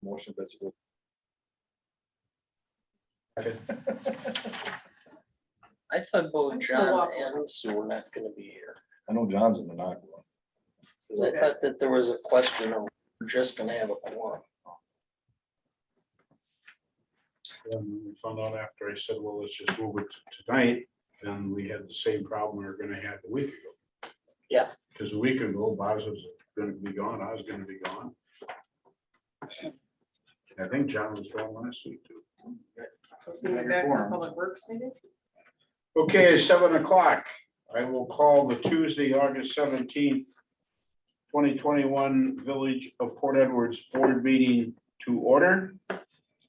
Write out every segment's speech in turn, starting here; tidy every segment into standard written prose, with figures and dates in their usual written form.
motion, that's good. I thought both I'm John still and Sue were not gonna be here. I know John's in the knock. 'Cause I thought that there was a question of we're just gonna have a quorum. When we found out after, I said, well, let's just move it to tonight, and we had the same problem we were gonna have a week ago. Yeah. Because a week ago, Boz was gonna be gone, I was gonna be gone. I think John was gone last week too. So see you back for public works meeting? Okay, 7 o'clock. I will call the Tuesday, August 17th, 2021 Village of Port Edwards Board Meeting to order.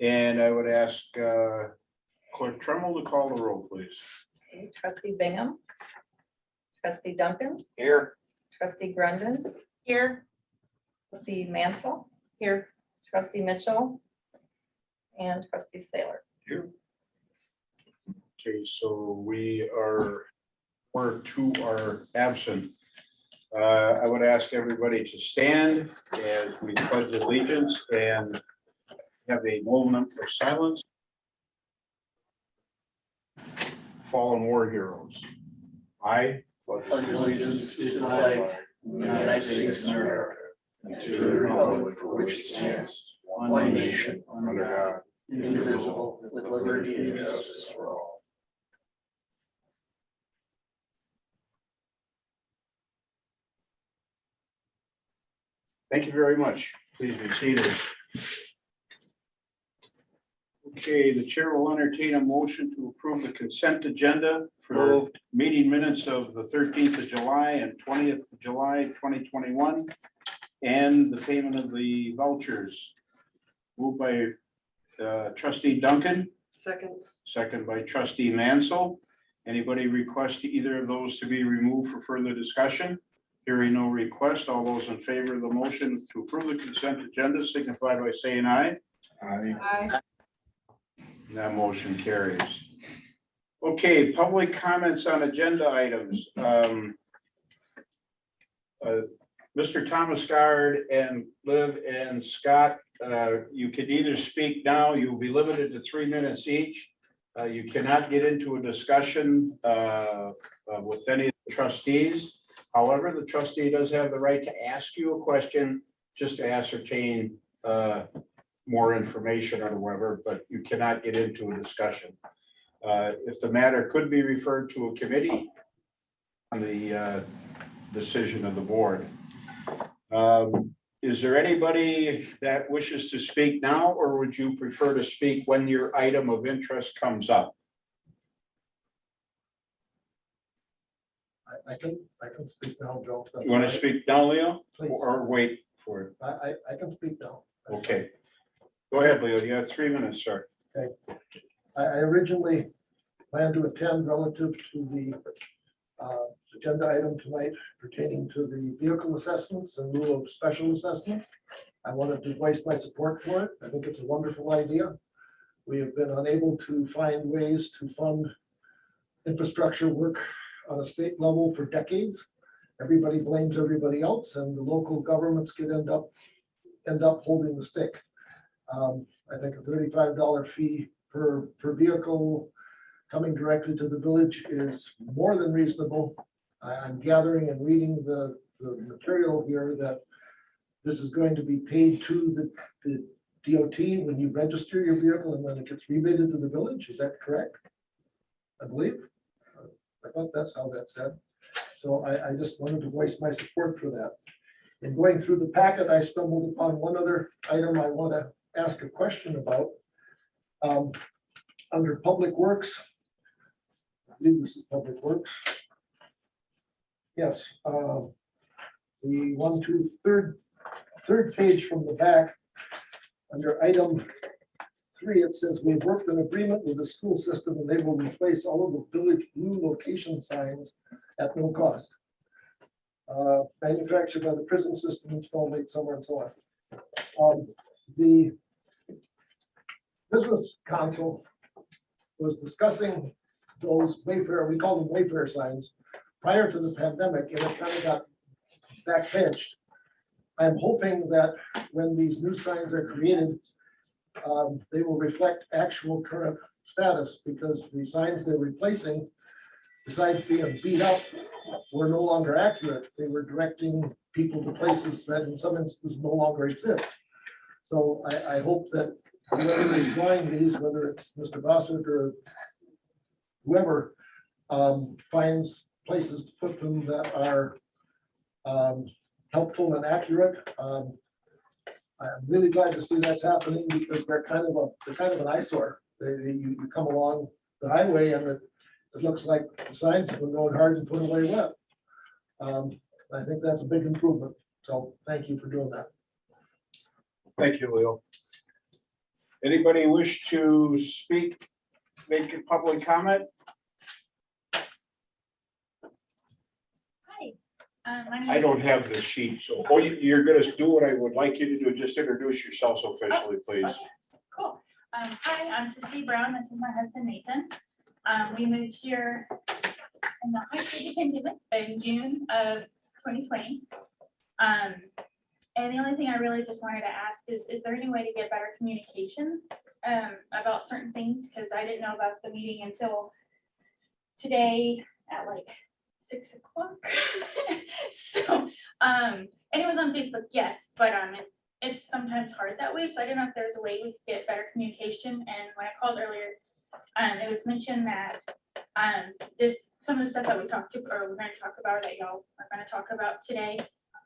And I would ask Clerk Tremmel to call the roll, please. Okay, Trustee Bingham. Trustee Duncan. Here, Trustee Grundon. Here. Trustee Mansell. Here. Trustee Mitchell. And Trustee Saylor. Okay, so we're two are absent. I would ask everybody to stand as we pledge allegiance and have a moment of silence. Fallen war heroes. I pledge allegiance to the flag of the United States of America, and to the republic for which it stands, one nation, under God, indivisible, with liberty and justice for all. Thank you very much. Please be seated. Okay, the chair will entertain a motion to approve the consent agenda for meeting minutes of the 13th of July and 20th of July, 2021, and the payment of the vouchers. Moved by trustee Duncan, second by trustee Mansell. Anybody request either of those to be removed for further discussion? Hearing no request, all those in favor of the motion to approve the consent agenda signify by saying aye. Aye. That motion carries. Okay, public comments on agenda items. Mr. Thomas Guard and Liv and Scott, you can either speak now, you'll be limited to 3 minutes each. You cannot get into a discussion with any of the trustees. However, the trustee does have the right to ask you a question just to ascertain more information or whatever, but you cannot get into a discussion. If the matter could be referred to a committee on the decision of the board. Is there anybody that wishes to speak now, or would you prefer to speak when your item of interest comes up? I can speak now, Joe. You want to speak now, Leo, Please. or wait for it? I can speak now. That's Okay. Go ahead, Leo. You have 3 minutes, sir. fine. I originally planned to attend relative to the agenda item tonight pertaining to the vehicle assessments in lieu of special assessment. I wanted to voice my support for it. I think it's a wonderful idea. We have been unable to find ways to fund infrastructure work on a state level for decades. Everybody blames everybody else, and the local governments end up holding the stick. I think a $35 fee per vehicle coming directly to the village is more than reasonable. I'm gathering and reading the material here that this is going to be paid to the DOT when you register your vehicle, and then it gets rebated to the village. Is that correct? I believe. I thought that's how that said. So I just wanted to voice my support for that. In going through the packet, I stumbled upon one other item I want to ask a question about. Under Public Works, I believe this is Public Works. Yes, the third page from the back, under item 3, it says we've worked an agreement with the school system and they will replace all of the village blue location signs at no cost. Manufactured by the prison system, installed late summer and so on. The Business Council was discussing those Wayfair, we call them Wayfair signs, prior to the pandemic, and it kind of got backpitched. I'm hoping that when these new signs are created, they will reflect actual current status, because the signs they're replacing, besides being beat up, were no longer accurate. They were directing people to places that in some instances no longer exist. So I hope that whoever is drawing these, whether it's Mr. Bossert or whoever, finds places to put them that are helpful and accurate. I'm really glad to see that's happening, because they're kind of an eyesore. You come along the highway and it looks like the signs have been going hard and put away wet. I think that's a big improvement. So thank you for doing that. Thank you, Leo. Anybody wish to speak, make a public comment? My name I is- don't have the sheet, so, you're gonna do what I would like you to do. Just introduce yourself officially, please. Okay, cool. Hi, I'm Cissy Brown. This is my husband Nathan. We moved here in the height of the pandemic in June of 2020. And the only thing I really just wanted to ask is there any way to get better communication about certain things? Because I didn't know about the meeting until today at like 6 o'clock. So, and it was on Facebook, yes, but it's sometimes hard that way. So I don't know if there's a way we could get better communication. And when I called earlier, it was mentioned that some of the stuff that we talked to, or we're going to talk about, that y'all are going to talk about today,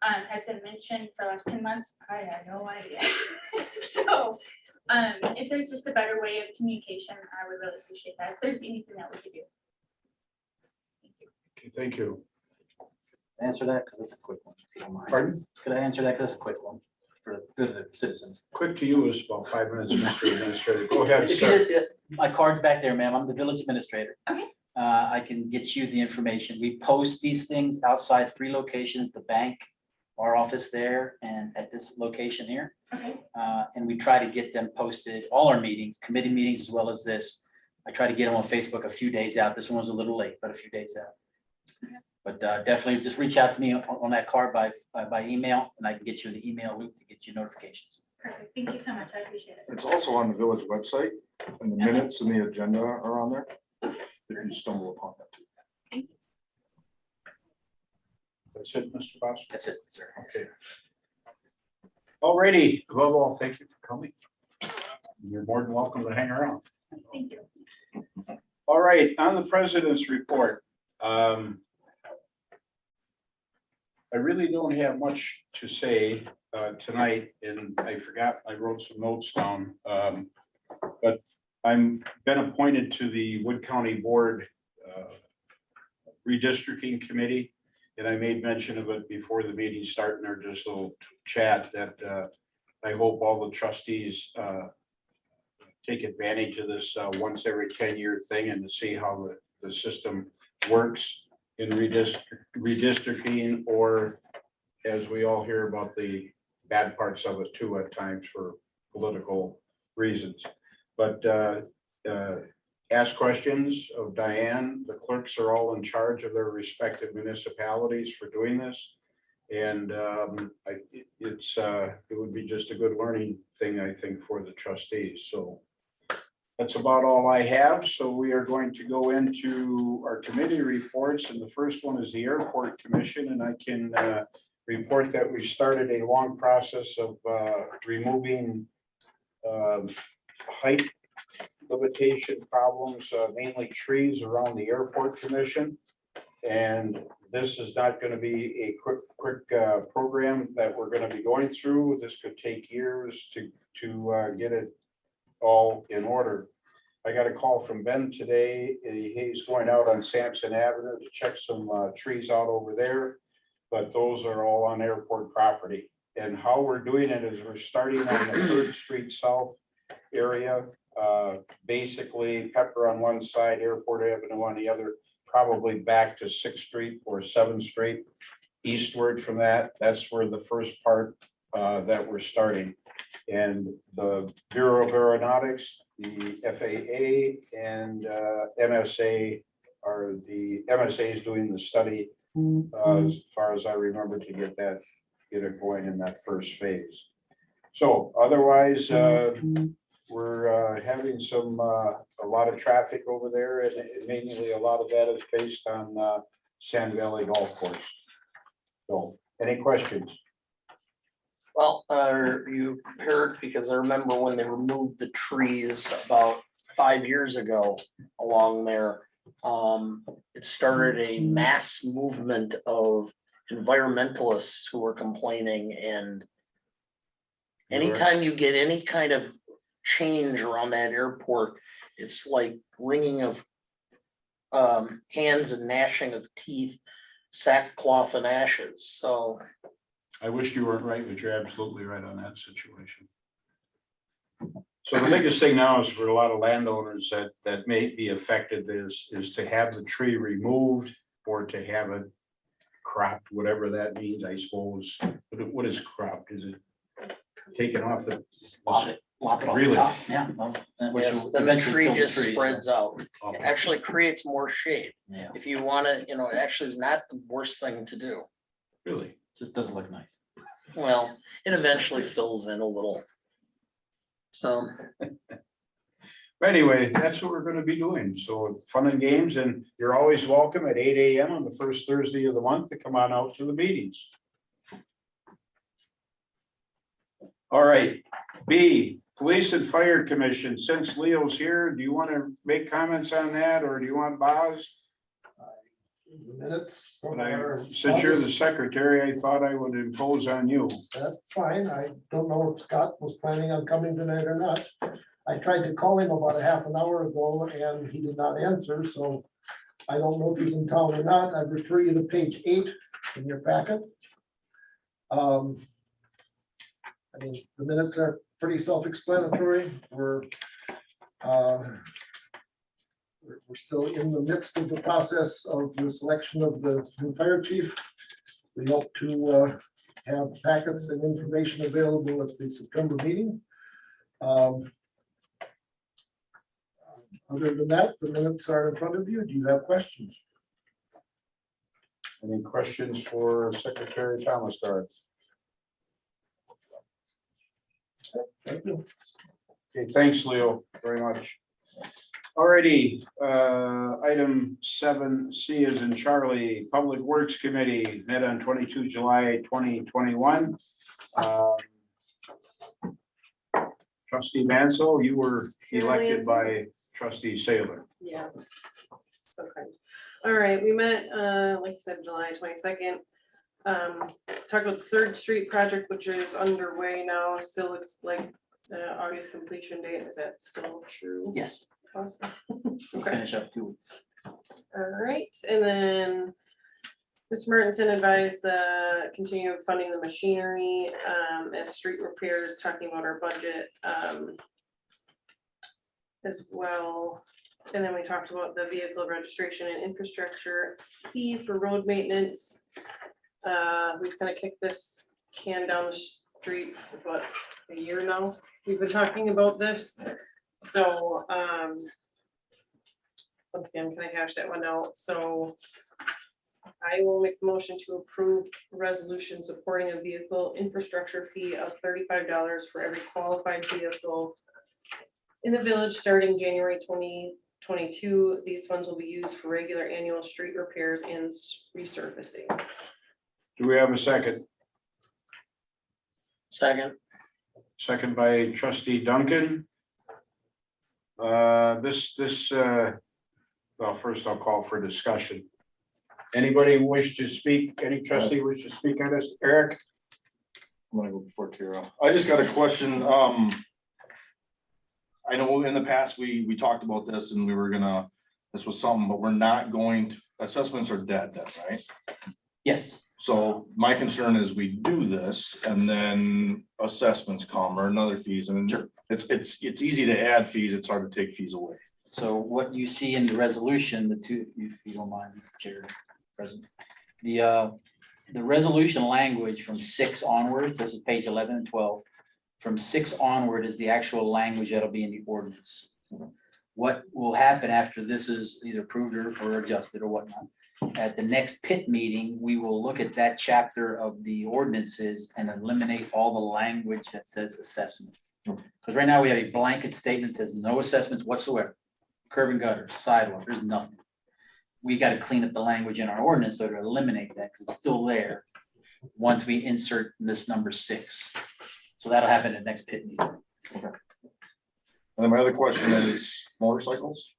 has been mentioned for the last 10 months. I had no idea. So if there's just a better way of communication, I would really appreciate that. If there's anything that we could do. Okay, thank you. Answer that, because it's a quick one, if you don't mind. Pardon? Could I answer that? Because it's a quick one for the good of the citizens. Quick to you is about 5 minutes, Mr. Administrator. Go ahead, If sir. my card's back there, ma'am. I'm the village administrator. Okay. I can get you the information. We post these things outside 3 locations, the bank, our office there, and at this location here. Okay. And we try to get them posted, all our meetings, committee meetings, as well as this. I try to get them on Facebook a few days out. This one was a little late, but a few days out. Okay. But definitely just reach out to me on that card by email, and I can get you in the email loop to get you notifications. Perfect. Thank you so much. I appreciate it. It's also on the village website, and the minutes and the agenda are on there, if you stumble upon that too. That's it, Mr. Boss. That's it, sir. Okay. Alrighty, above all, thank you for coming. You're more than welcome to hang around. Thank you. All right, on the president's report. I really don't have much to say tonight, and I forgot, I wrote some notes down. But I'm been appointed to the Wood County Board Redistricting Committee, and I made mention of it before the meeting started, or just a little chat that I hope all the trustees take advantage of this once every 10-year thing, and to see how the system works in redistricting, or as we all hear about the bad parts of it too at times for political reasons. But ask questions of Diane. The clerks are all in charge of their respective municipalities for doing this. And it would be just a good learning thing, I think, for the trustees. So that's about all I have. So we are going to go into our committee reports. And the first one is the Airport Commission. And I can report that we started a long process of removing height limitation problems, mainly trees around the Airport Commission. And this is not going to be a quick program that we're going to be going through. This could take years to get it all in order. I got a call from Ben today. He's going out on Sampson Avenue to check some trees out over there, but those are all on airport property. And how we're doing it is we're starting on the 3rd Street South area, basically Pepper on one side, Airport Avenue on the other, probably back to 6th Street or 7th Street. Eastward from that, that's where the first part that we're starting. And the Bureau of Aeronautics, the FAA, and MSA MSA is doing the study, as far as I remember, to get that get it going in that first phase. So otherwise, we're having a lot of traffic over there, and mainly a lot of that is based on Sand Valley Golf Course. So, any questions? Well, you heard, because I remember when they removed the trees about 5 years ago along there. It started a mass movement of environmentalists who were complaining, and anytime you get any kind of change around that airport, it's like wringing of hands and gnashing of teeth, sackcloth and ashes. So I wish you weren't right, but you're absolutely right on that situation. So the biggest thing now is for a lot of landowners that may be affected is to have the tree removed or to have it cropped, whatever that means, I suppose. What is cropped? Is it taken off the? Just lop it off Really? the top, yeah. Well, which yes, will then the eventually tree kill the just trees. spreads out. It Okay. actually creates more shade. Yeah, If you want to, it actually is not the worst thing to do. Really? just doesn't look nice. Well, it eventually fills in a little. So, Anyway, that's what we're gonna be doing. So fun and games, and you're always welcome at 8 a.m. on the first Thursday of the month to come on out to the meetings. All right, B, Police and Fire Commission. Since Leo's here, do you want to make comments on that, or do you want Boz? The minutes from But our since you're the August- secretary, I thought I would impose on you. That's fine. I don't know if Scott was planning on coming tonight or not. I tried to call him about a half an hour ago and he did not answer, so I don't know if he's in town or not. I refer you to page 8 in your packet. I mean, the minutes are pretty self-explanatory. We're still in the midst of the process of the selection of the new fire chief. We hope to have packets and information available at the September meeting. Other than that, the minutes are in front of you. Do you have questions? Any questions for Secretary Thomas Gard? Thank you. Okay, thanks, Leo, very much. Alrighty, item 7C is in Charlie, Public Works Committee met on 22 July 2021. Trustee Mansell, you were elected by Trustee Saylor. Yeah. Okay. All right, we met, like you said, July 22nd. Talked about the Third Street project, which is underway now, still looks like August completion date. Is that still true? Yes, Awesome. we'll Okay. finish up 2 weeks. All right, and then Mr. Martinson advised the continue funding the machinery as street repairs, talking about our budget as well. And then we talked about the vehicle registration and infrastructure fee for road maintenance. We've kind of kicked this can down the street for about a year now. We've been talking about this. So once again, can I hash that one out? So I will make the motion to approve a resolution supporting a vehicle infrastructure fee of $35 for every qualified vehicle in the village starting January 2022. These funds will be used for regular annual street repairs and resurfacing. Do we have a second? second, Second by Trustee Duncan. Well, first I'll call for discussion. Anybody wish to speak? Any trustee wish to speak on this? Eric? I'm gonna go before Tara. I just got a question. I know in the past, we talked about this and we were gonna, this was something, but we're not going to, assessments are dead then, right? Yes, So my concern is we do this and then assessments come or another fees and Sure. it's easy to add fees. It's hard to take fees away. so what you see in the resolution, the two, if you don't mind, Mr. Chair, President. The resolution language from 6 onwards, this is page 11 and 12. From 6 onward is the actual language that'll be in the ordinance. What will happen after this is either approved or adjusted or whatnot, at the next pit meeting, we will look at that chapter of the ordinances and eliminate all the language that says assessments. Because right now we have a blanket statement that says no assessments whatsoever, curb and gutter, sidewalk, there's nothing. We got to clean up the language in our ordinance so to eliminate that, because it's still there once we insert this number 6. So that'll happen at the next pit meeting. And then my other question is motorcycles?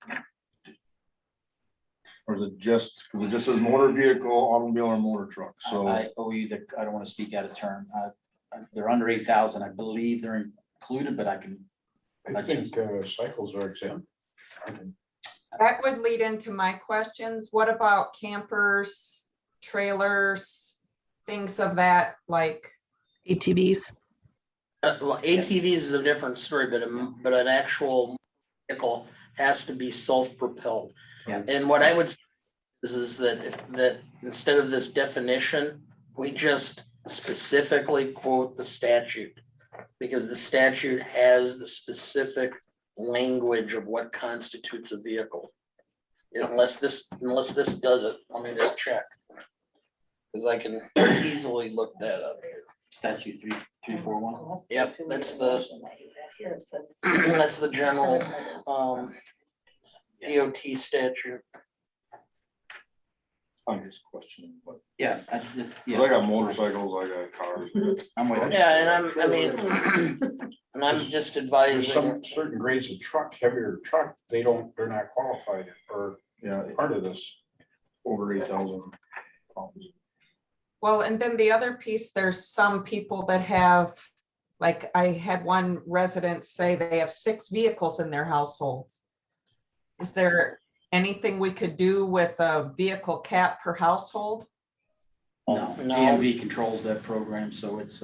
Or is it just says motor vehicle, automobile, or motor truck? So I owe you the, I don't want to speak out of turn. They're under 8,000. I believe they're included, but I can. I think cycles are exempt. That would lead into my questions. What about campers, trailers, things of that, like? ATVs. Well, ATVs is a different story, but an actual vehicle has to be self-propelled. Yeah. And what I would say is that instead of this definition, we just specifically quote the statute. Because the statute has the specific language of what constitutes a vehicle. Unless this does it, let me just check. Because I can easily look that up here. Statute 3341. Yep, that's the that's the general DOT statute. I'm just questioning, but Yeah. 'cause I got motorcycles, I got cars. I'm with you. Yeah, and I'm just There's advising, some certain grades of truck, heavier truck, they're not qualified for Yeah, part of this. over 8,000 pounds. Well, and then the other piece, there's some people that have, like, I had one resident say they have 6 vehicles in their households. Is there anything we could do with a vehicle cap per household? No, No. DMV controls that program, so it's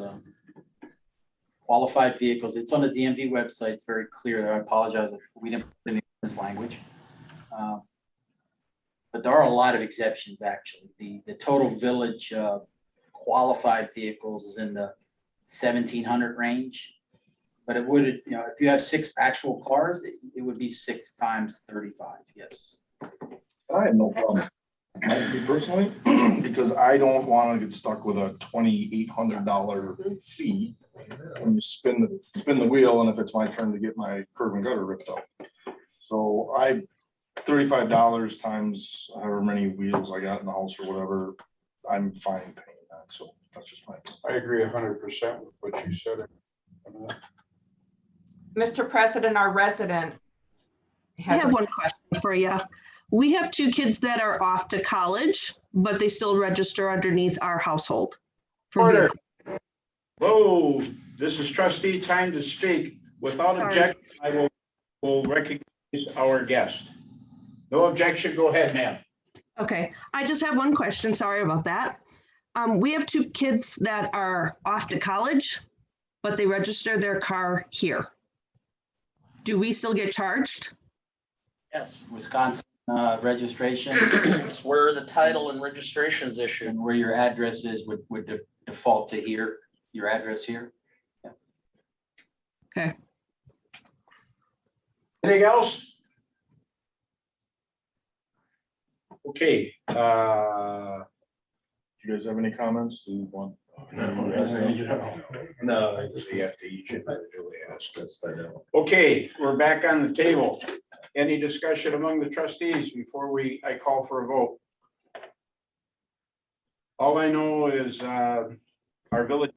qualified vehicles. It's on the DMV website. It's very clear there. I apologize if we didn't put in this language. But there are a lot of exceptions, actually. The total village qualified vehicles is in the 1,700 range. But it would, if you have 6 actual cars, it would be 6 times 35, yes. I have no problem, me personally, because I don't want to get stuck with a $2,800 fee when you spin the wheel, and if it's my turn to get my curb and gutter ripped out. So $35 times however many wheels I got in the house or whatever, I'm fine paying that. So that's just my. I agree 100% with what you said. Mr. President, our resident. I have one question for you. We have 2 kids that are off to college, but they still register underneath our household. for Order. vehicle. Whoa, this is trustee time to speak. Without Sorry. objection, I will recognize our guest. No objection, go ahead, ma'am. Okay, I just have one question. Sorry about that. We have 2 kids that are off to college, but they register their car here. Do we still get charged? yes, Wisconsin registration it's where the title and registration's issued. and where your address is would default to here, your address here. Okay. Anything else? Okay, Do you guys have any comments? Do you want? no, I just have to each individually ask. Okay, we're back on the table. Any discussion among the trustees before I call for a vote? All I know is our village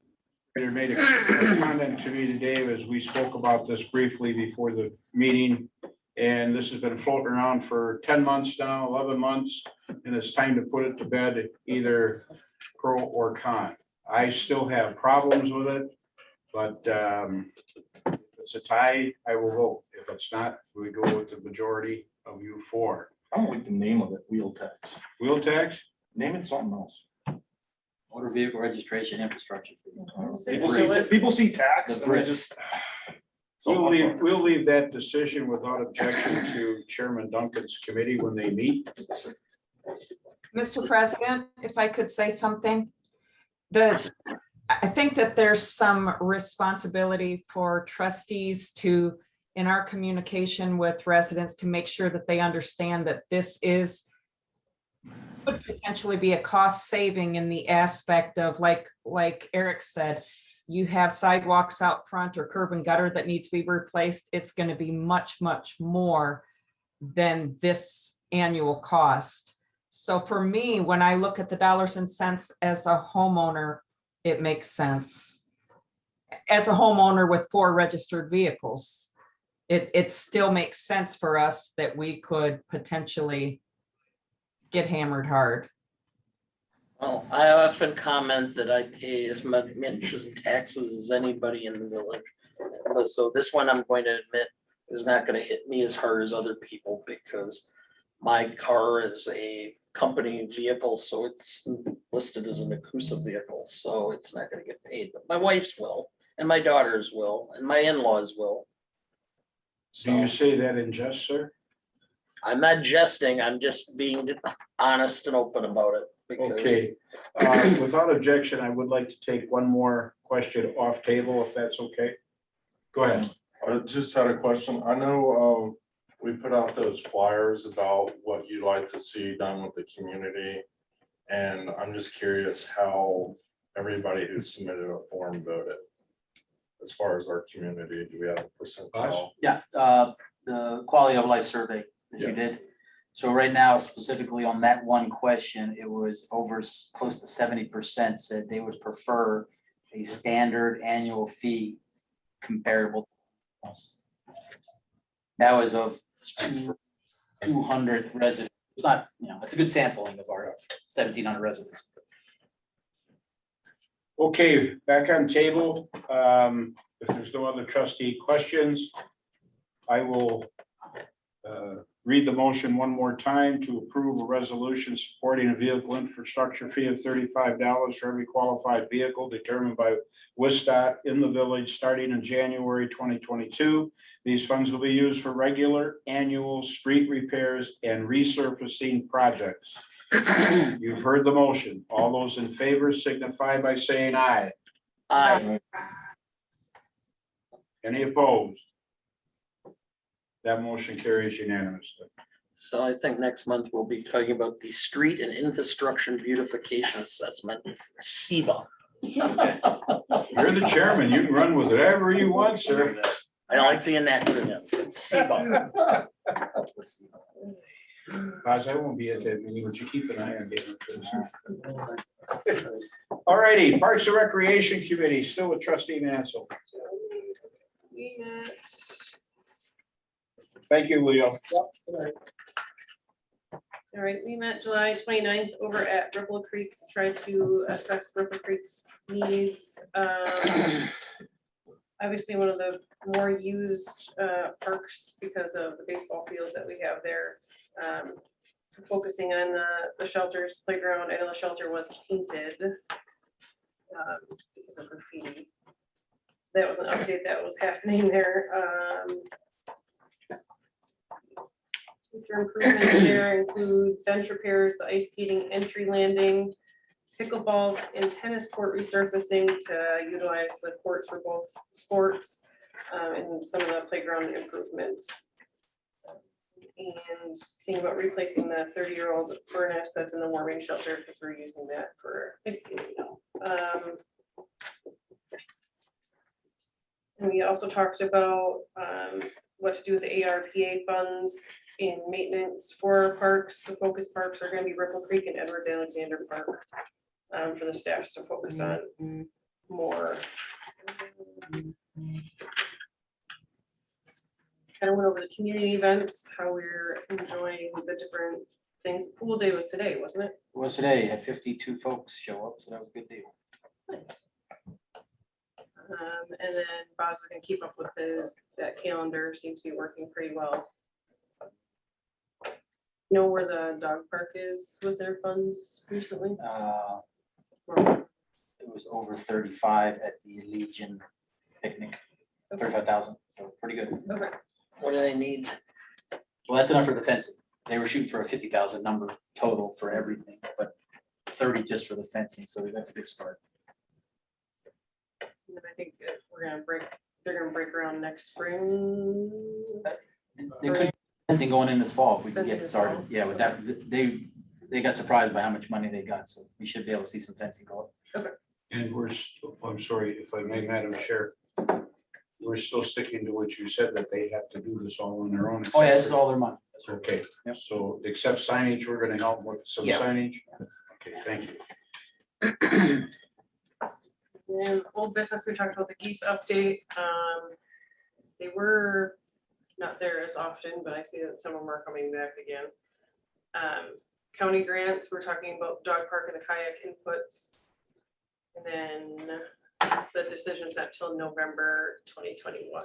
administrator made a comment to me today as we spoke about this briefly before the meeting. And this has been floating around for 10 months now, 11 months, and it's time to put it to bed, either pro or con. I still have problems with it, but if it's a tie, I will vote. If it's not, we go with the majority of you 4. I don't like the name of it, wheel tax. Wheel tax? Name it something else. Motor vehicle registration infrastructure fee. People see tax and they just. We'll leave that decision without objection to Chairman Duncan's committee when they meet. Mr. President, if I could say something. I think that there's some responsibility for trustees to, in our communication with residents, to make sure that they understand that this is Could potentially be a cost saving in the aspect of like Eric said, you have sidewalks out front or curb and gutter that need to be replaced. It's going to be much, much more than this annual cost. So for me, when I look at the dollars and cents as a homeowner, it makes sense. As a homeowner with 4 registered vehicles, it still makes sense for us that we could potentially get hammered hard. Well, I often comment that I pay as much as taxes as anybody in the village. But so this one, I'm going to admit, is not gonna hit me as hard as other people because my car is a company vehicle, so it's listed as an Akusa vehicle, so it's not gonna get paid, but my wife's will, and my daughter's will, and my in-laws will. Do you So say that in jest, sir? I'm not jesting, I'm just being honest and open about it. Because Okay, without objection, I would like to take one more question off table, if that's okay. Go ahead. I just had a question. I know we put out those flyers about what you'd like to see done with the community. And I'm just curious how everybody who submitted a form voted. As far as our community, do we have a percentile? Yeah, the quality of life survey that you Yes. did. So right now, specifically on that one question, it was close to 70% said they would prefer a standard annual fee comparable. to us. That was of 200 residents. It's not, it's a good sampling of our 1,700 residents. Okay, back on table. If there's no other trustee questions, I will read the motion one more time to approve a resolution supporting a vehicle infrastructure fee of $35 for every qualified vehicle determined by WISDOT in the village starting in January 2022. These funds will be used for regular annual street repairs and resurfacing projects. You've heard the motion. All those in favor signify by saying aye. I, Any opposed? That motion carries unanimously. so I think next month we'll be talking about the street and infrastructure beautification assessment, SEBA. You're the chairman. You can run with whatever you want, sir. I don't like the acronym, SEBA. Guys, I won't be at that meeting, but you keep an eye on it. All righty, Parks and Recreation Committee, still with trustee Mansell. We met. Thank you, Leo. All right, we met July 29th over at Ripple Creek to try to assess Ripple Creek's needs. Obviously, one of the more used parks because of the baseball fields that we have there. Focusing on the shelters playground. I know the shelter was painted because of graffiti. So that was an update that was happening there. Future improvements there include bench repairs, the ice skating entry landing, pickleball and tennis court resurfacing to utilize the courts for both sports, and some of the playground improvements. And seeing about replacing the 30-year-old furnace that's in the warming shelter because we're using that for ice skating now. And we also talked about what to do with the ARPA funds in maintenance for our parks. The focus parks are going to be Ripple Creek and Edwards Alexander Park for the staffs to focus on more. Kind of went over the community events, how we're enjoying the different things. Pool day was today, wasn't it? It was today, had 52 folks show up, so that was a good deal. Nice. And then Boss is gonna keep up with that calendar, seems to be working pretty well. Know where the dog park is with their funds recently? It was over 35 at the Legion picnic, 35,000, so pretty good. Okay. What do they need? Well, that's enough for the fencing. They were shooting for a 50,000 number total for everything, but 30 just for the fencing, so that's a good start. And then I think that they're gonna break around next spring. They could fencing going in this fall if we can Fencing get this started. fall. Yeah, with that, they got surprised by how much money they got, so we should be able to see some fencing go up. And I'm sorry if I may, Madam Chair. We're still sticking to what you said, that they have to do this all on their own. Oh, yeah, this is all their money. That's right. Okay, Yep. so except signage, we're gonna help with some Yeah. signage? Okay, thank you. And old business, we talked about the geese update. They were not there as often, but I see that some of them are coming back again. County grants, we're talking about dog park and the kayak inputs. And then the decision's not till November 2021.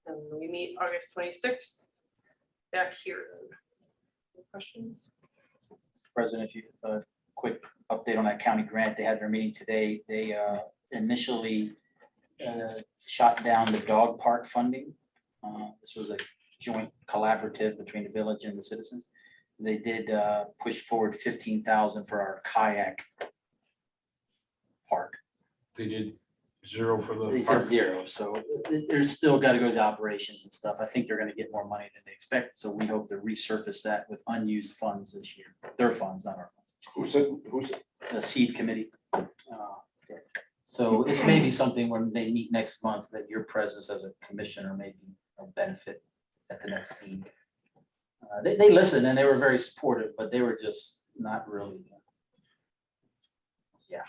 And we meet August 26th back here. Any questions? Mr. President, if you, a quick update on that county grant, they had their meeting today. They initially shot down the dog park funding. This was a joint collaborative between the village and the citizens. They did push forward 15,000 for our kayak park. They did 0 for the. They said 0, so there's still got to go to the operations and stuff. I think they're going to get more money than they expect, so we hope to resurface that with unused funds this year. Their funds, not our funds. Who's, The seed committee. So this may be something when they meet next month, that your presence as a commissioner may be a benefit at the next seed. They listened and they were very supportive, but they were just not really.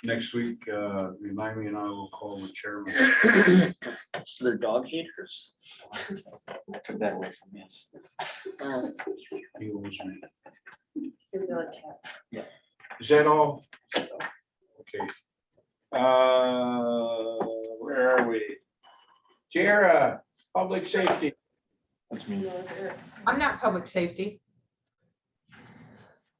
Next week, remind me and I will call the chairman. So they're dog haters. I took that away from me. Yes. He owes me. Give me a cat. Is that all? Okay. Where are we? Tara, public safety. that's me. No, it's Eric. I'm not public safety.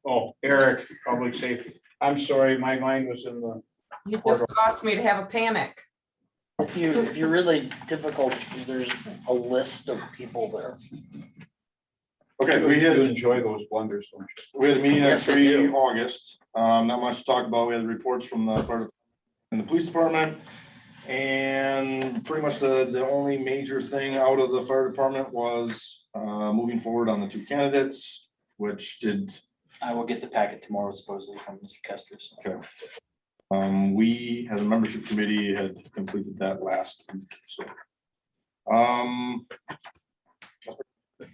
Oh, Eric, public safety. I'm sorry, my mind was in the. You just caused me to have a panic. If you're really difficult, there's a list of people there. Okay, we You had, enjoy those blunders, don't you? we had a meeting on Yes, I 3 do. August. Not much to talk about. We had reports from the fire and the police department. And pretty much the only major thing out of the fire department was moving forward on the 2 candidates, which did, I will get the packet tomorrow supposedly from Mr. Kester. So. okay. We, as a membership committee, had completed that last week, so.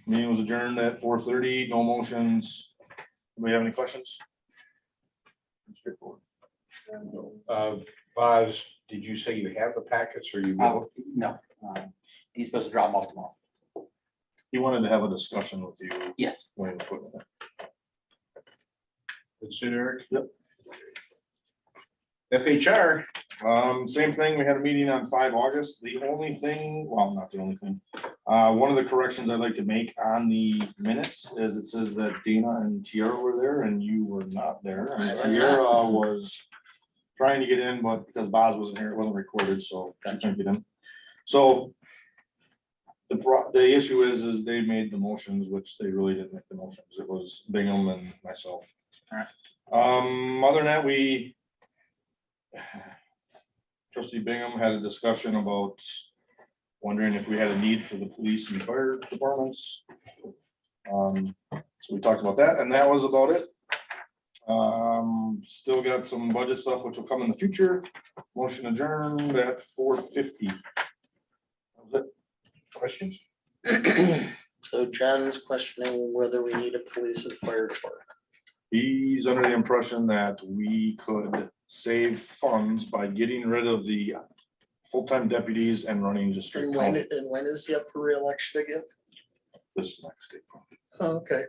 Meeting was adjourned at 4:30, no motions. Anybody have any questions? Straightforward. Boz, did you say you have the packets or you? will? No, he's supposed to drop them off tomorrow. He wanted to have a discussion with you Yes. when he was putting it in. That's it, Eric? Yep. FHR, Same thing, we had a meeting on 5 August. The only thing, well, not the only thing. One of the corrections I'd like to make on the minutes is it says that Dana and Tiara were there and you were not there. I And was Tiara was trying to get in, but because Boz wasn't here, it wasn't recorded, so I couldn't get in. So the issue is they made the motions, which they really didn't make the motions. It was Bingham and myself. Other than that, Trustee Bingham had a discussion about wondering if we had a need for the police and fire departments. So we talked about that, and that was about it. Still got some budget stuff which will come in the future. Motion adjourned at 4:50. Questions? So John's questioning whether we need a police and fire department. He's under the impression that we could save funds by getting rid of the full-time deputies and running just straight county And when is he up for reelection again? this next April. Okay.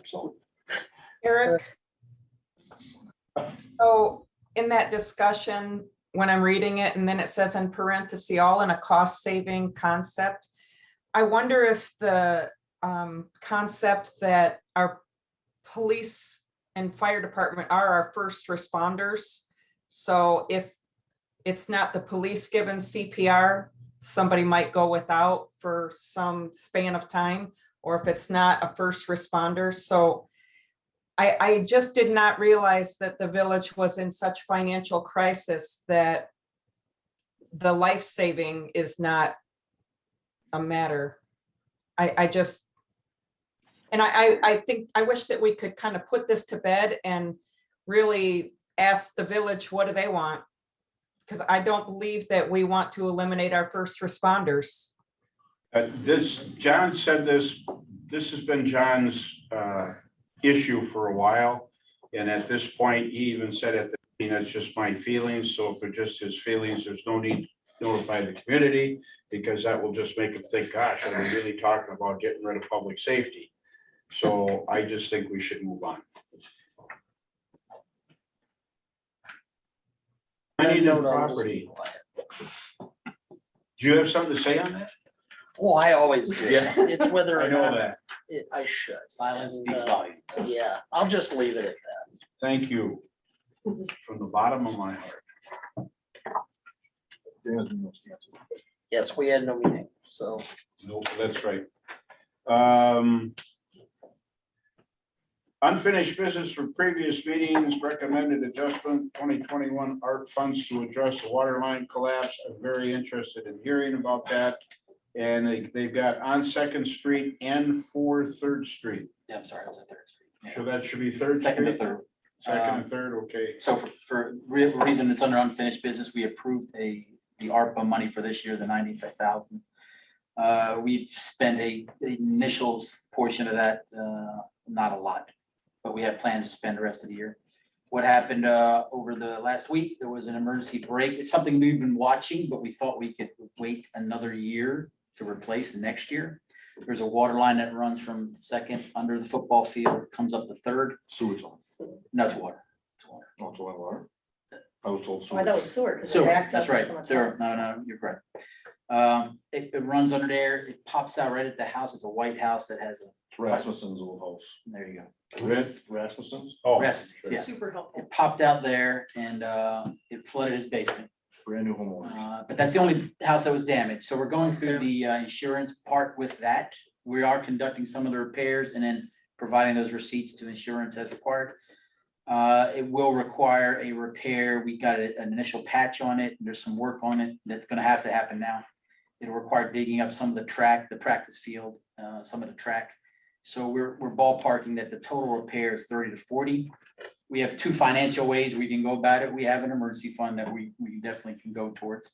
So Eric? So in that discussion, when I'm reading it, and then it says in parentheses, all in a cost-saving concept. I wonder if the concept that our police and fire department are our first responders. So if it's not the police given CPR, somebody might go without for some span of time, or if it's not a first responder. So I just did not realize that the village was in such financial crisis that the life saving is not a matter. I just, And I think, I wish that we could kind of put this to bed and really ask the village, what do they want? Because I don't believe that we want to eliminate our first responders. John said this has been John's issue for a while. And at this point, he even said at the meeting, that's just my feelings. So if they're just his feelings, there's no need to notify the community, because that will just make them think, gosh, are we really talking about getting rid of public safety? So I just think we should move on. I need no property. Do you have something to say on that? Well, I always do. Yeah. It's whether I or know not that. I should. Silence speaks volumes. Yeah, I'll just leave it at that. Thank you. From the bottom of my heart. Yes, we had no meeting, so. Nope, that's right. Unfinished business from previous meetings, recommended adjustment 2021 ARP funds to address the water line collapse. I'm very interested in hearing about that. And they've got on Second Street and for Third Street. Yeah, I'm sorry, it was a Third Street. Yeah. So that should be Third Second to Street? Third. Second and third, okay. So for reason it's under unfinished business, we approved the ARPA money for this year, the 95,000. We've spent a initial portion of that, not a lot, but we have plans to spend the rest of the year. What happened over the last week, there was an emergency break. It's something we've been watching, but we thought we could wait another year to replace next year. There's a water line that runs from Second under the football field, comes up to Third. Sewage line. No, it's water. It's water. Oh, it's oil water. I was told. Oh, I thought it was sewer. 'cause it Sewer, backed that's up right, from the sewer, top. no, you're correct. It runs under there, it pops out right at the house, it's a white house that has a, It's Rasmussen's old house. there you go. Rasmussen's? Oh, Rasmussen's, yes. Super helpful. It popped out there and it flooded his basement. Brand new homeowners. But that's the only house that was damaged, so we're going through the insurance part with that. We are conducting some of the repairs and then providing those receipts to insurance as required. It will require a repair. We got an initial patch on it. There's some work on it that's gonna have to happen now. It'll require digging up some of the track, the practice field, some of the track. So we're ballparking that the total repair is 30 to 40. We have two financial ways we can go about it. We have an emergency fund that we definitely can go towards.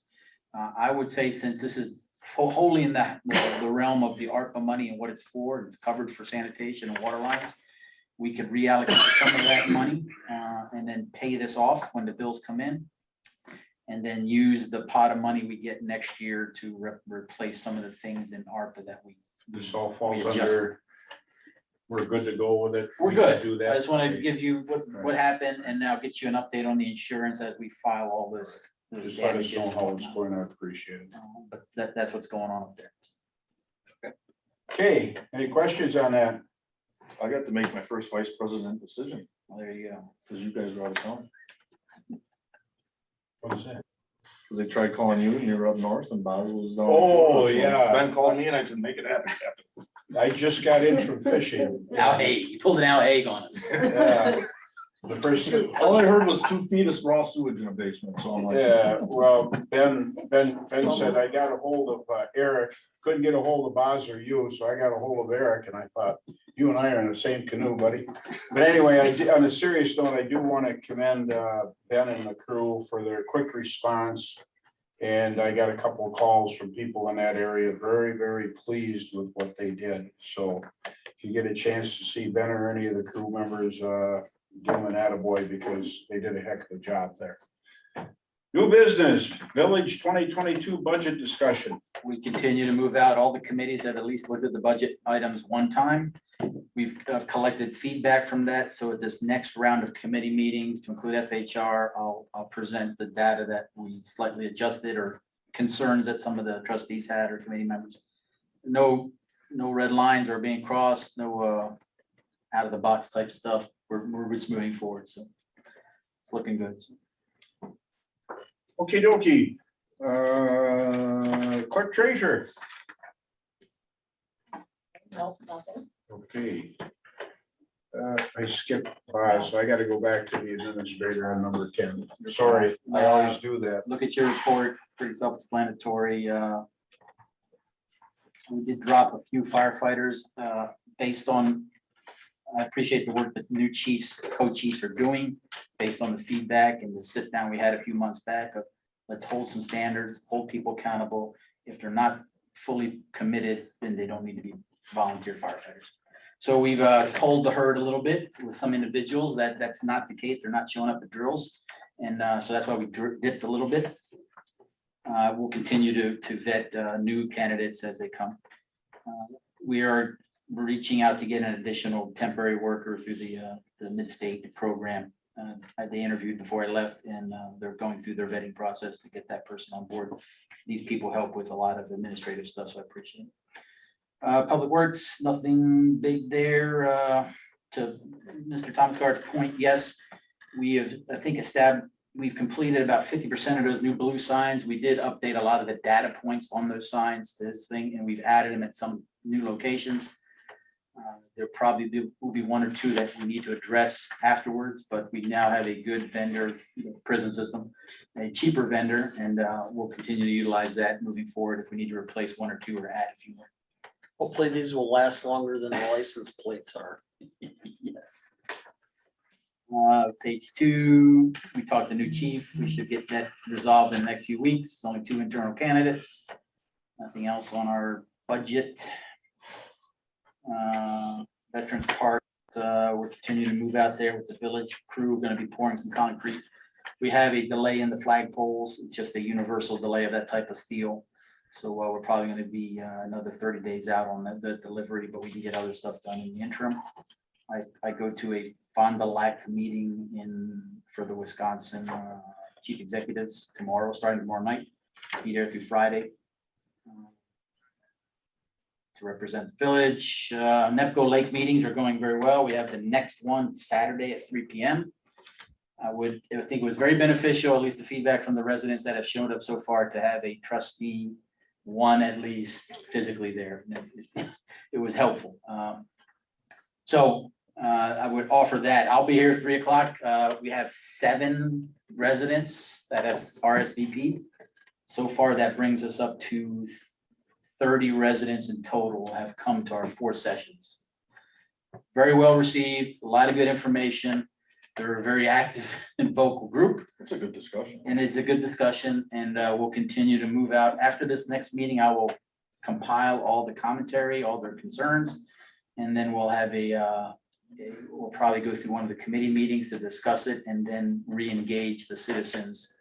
I would say since this is wholly in the realm of the ARPA money and what it's for, it's covered for sanitation and water lines. We could reallocate some of that money and then pay this off when the bills come in. And then use the pot of money we get next year to replace some of the things in ARPA that we. this all falls We adjusted. under, we're good to go with it. We're We can good. Do I that. just want to give you what happened and now get you an update on the insurance as we file all those Just let us damages. know how it's going, I appreciate it. But that's what's going on up there. Okay, any questions on that? I got to make my first vice president decision, Well, there you go. because you guys were out of town. What is that? Because they tried calling you and you were up north and Boz was down. Oh, So yeah. Ben called me and I said, make it happen, Captain. I just got in from fishing. Al Haig, you pulled an Al Haig on us. Yeah. The first, All I heard was 2 feet of raw sewage in a basement, so I'm like. yeah, well, Ben said, I got a hold of Eric, couldn't get a hold of Boz or you, so I got a hold of Eric, and I thought, you and I are in the same canoe, buddy. But anyway, on a serious note, I do want to commend Ben and the crew for their quick response. And I got a couple of calls from people in that area, very, very pleased with what they did. So if you get a chance to see Ben or any of the crew members, give them an attaboy because they did a heck of a job there. New business, village 2022 budget discussion. We continue to move out. All the committees have at least looked at the budget items one time. We've collected feedback from that. So at this next round of committee meetings to include FHR, I'll present the data that we slightly adjusted or concerns that some of the trustees had or committee members. No red lines are being crossed, no out of the box type stuff. We're just moving forward. So it's looking good. Okey dokey. Clerk treasurer. No, nothing. Okay. I skipped 5, so I gotta go back to the administrator on number 10. Sorry, I always do that. Look at your report, pretty self-explanatory. We did drop a few firefighters based on, I appreciate the work that new chiefs, co-chiefs are doing, based on the feedback and the sit down we had a few months back of, let's hold some standards, hold people accountable. If they're not fully committed, then they don't need to be volunteer firefighters. So we've culled the herd a little bit with some individuals that that's not the case. They're not showing up at drills. And so that's why we dipped a little bit. We'll continue to vet new candidates as they come. We are reaching out to get an additional temporary worker through the mid-state program. They interviewed before I left, and they're going through their vetting process to get that person on board. These people help with a lot of administrative stuff, so I appreciate it. Public Works, nothing big there. To Mr. Thomas Guard's point, yes, we have, I think, we've completed about 50% of those new blue signs. We did update a lot of the data points on those signs, this thing, and we've added them at some new locations. There probably will be one or two that we need to address afterwards, but we now have a good vendor, prison system, a cheaper vendor, and we'll continue to utilize that moving forward if we need to replace one or two or add a few more. Hopefully these will last longer than the license plates are. Yes. Page 2, we talked to new chief. We should get that resolved in the next few weeks. Only 2 internal candidates. Nothing else on our budget. Veterans Park, we're continuing to move out there with the village crew. We're going to be pouring some concrete. We have a delay in the flagpoles. It's just a universal delay of that type of steel. So we're probably going to be another 30 days out on the delivery, but we can get other stuff done in the interim. I go to a Fond du Lac meeting for the Wisconsin chief executives tomorrow, starting tomorrow night. Be there through Friday to represent the village. Nepco Lake meetings are going very well. We have the next one Saturday at 3 p.m. I think it was very beneficial, at least the feedback from the residents that have showed up so far, to have a trustee, one at least physically there. It was helpful. So I would offer that. I'll be here at 3 o'clock. We have 7 residents that have RSVP. So far, that brings us up to 30 residents in total have come to our 4 sessions. Very well received, a lot of good information. They're a very active and vocal group. It's a good discussion. And it's a good discussion, and we'll continue to move out. After this next meeting, I will compile all the commentary, all their concerns, and then we'll have we'll probably go through one of the committee meetings to discuss it and then re-engage the citizens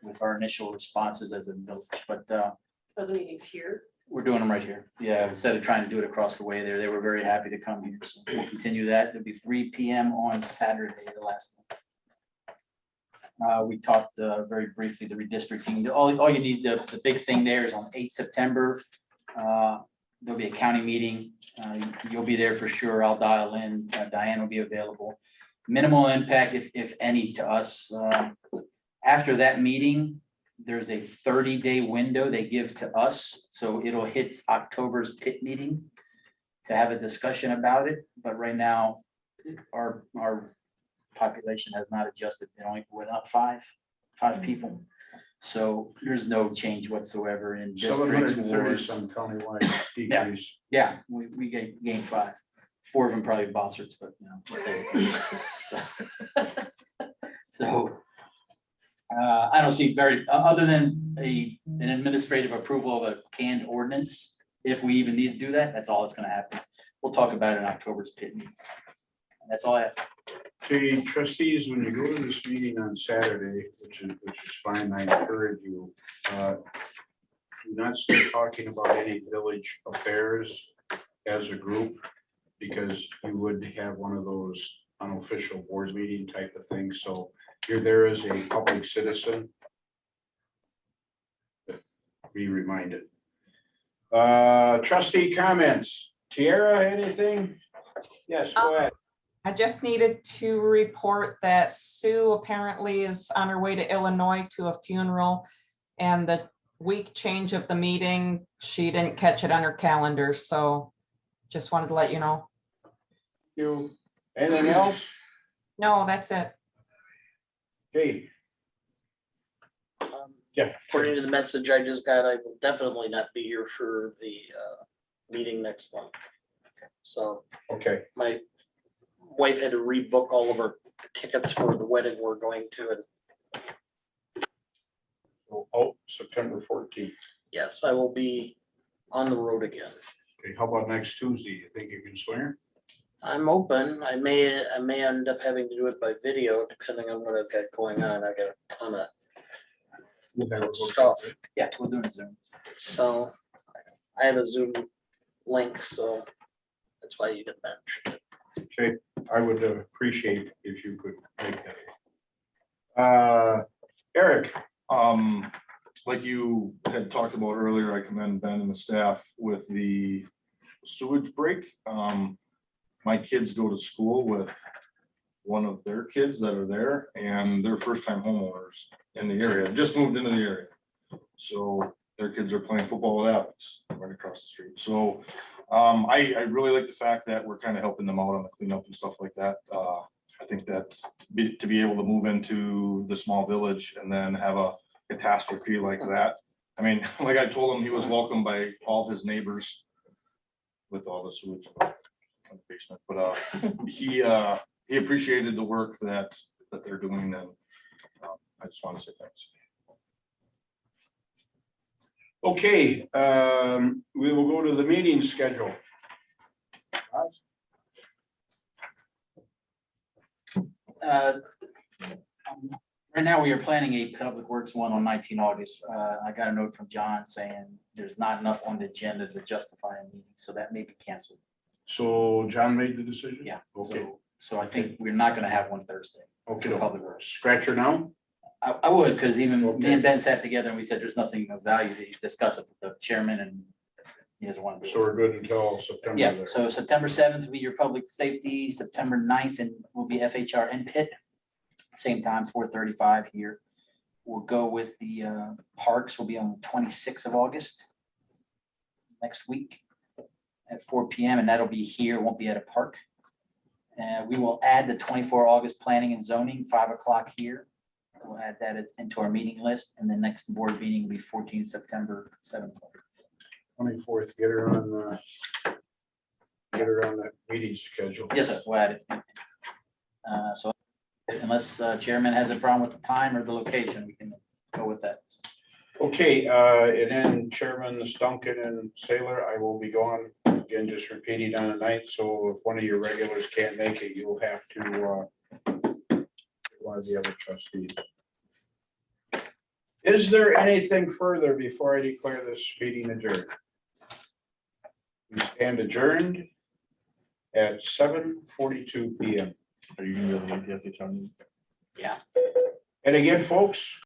with our initial responses as a village. But Are the meetings here? we're doing them right here. Yeah, instead of trying to do it across the way there, they were very happy to come here. So we'll continue that. It'll be 3 p.m. on Saturday, the last one. We talked very briefly, the redistricting. All you need, the big thing there is on 8 September. There'll be a county meeting. You'll be there for sure. I'll dial in. Diane will be available. Minimal impact, if any, to us. After that meeting, there's a 30-day window they give to us. So it'll hit October's pit meeting to have a discussion about it. But right now, our population has not adjusted. It only went up five people. So there's no change whatsoever in districts. 730 wards. some countywide decrease. Yeah, we gained 5. 4 of them probably Bosserts, but you know. we'll take it. So I don't see other than an administrative approval of a canned ordinance. If we even need to do that, that's all that's going to happen. We'll talk about it in October's pit meeting. That's all I have. Okay, trustees, when you go to this meeting on Saturday, which is fine, I encourage you, do not start talking about any village affairs as a group, because you would have one of those unofficial board meeting type of things. So you're there as a public citizen. Be reminded. Trustee comments. Tiara, anything? Yes, go ahead. I just needed to report that Sue apparently is on her way to Illinois to a funeral, and the week change of the meeting, she didn't catch it on her calendar, so just wanted to let you know. You, anything else? No, that's it. Okay. Yeah. According to the message I just got, I will definitely not be here for the meeting next month. So Okay, my wife had to rebook all of her tickets for the wedding we're going to, and oh, September 14th. yes, I will be on the road again. Okay, how about next Tuesday? You think you can swing her? I'm open. I may end up having to do it by video, depending on what I've got going on. I got a ton of stuff. Yeah, we'll do it Zoom. So I have a Zoom link, so that's why you didn't mention it. Okay, I would appreciate if you could make that. Eric, Like you had talked about earlier, I commend Ben and the staff with the sewage break. My kids go to school with one of their kids that are there, and they're first-time homeowners in the area, just moved into the area. So their kids are playing football with Alex right across the street. So I really like the fact that we're kind of helping them out on the cleanup and stuff like that. I think that to be able to move into the small village and then have a catastrophe like that. I mean, like I told him, he was welcomed by all of his neighbors with all the sewage in the basement, but he appreciated the work that they're doing, and I just want to say thanks. okay, we will go to the meeting schedule. Right now, we are planning a Public Works one on 19 August. I got a note from John saying there's not enough on the agenda to justify a meeting, so that may be canceled. So John made the decision? Yeah, Okay, so I think we're not gonna have one Thursday. okay. for Public Works. Scratch her now? I would, because even me Okay. and Ben sat together and we said there's nothing of value to discuss it with the chairman, and he doesn't want to. So we're good until September. Yeah, there. so September 7th will be your public safety, September 9th and will be FHR and PIT. Same times, 4:35 here. We'll go with the parks will be on the 26th of August. Next week at 4 PM, and that'll be here, won't be at a park. We will add the 24 August planning and zoning, 5 o'clock here. We'll add that into our meeting list, and the next board meeting will be 14 September, 7 o'clock. 24th, get her on that meeting schedule. Yes, sir, we'll add it. So unless chairman has a problem with the time or the location, we can go with that. Okay, and then Chairman Duncan and Sailor, I will be gone, again, just repeating on the night, so if one of your regulars can't make it, you'll have to one of the other trustees. Is there anything further before I declare this meeting adjourned? We stand adjourned at 7:42 PM. Are you gonna be able to get the Yeah. And again, folks,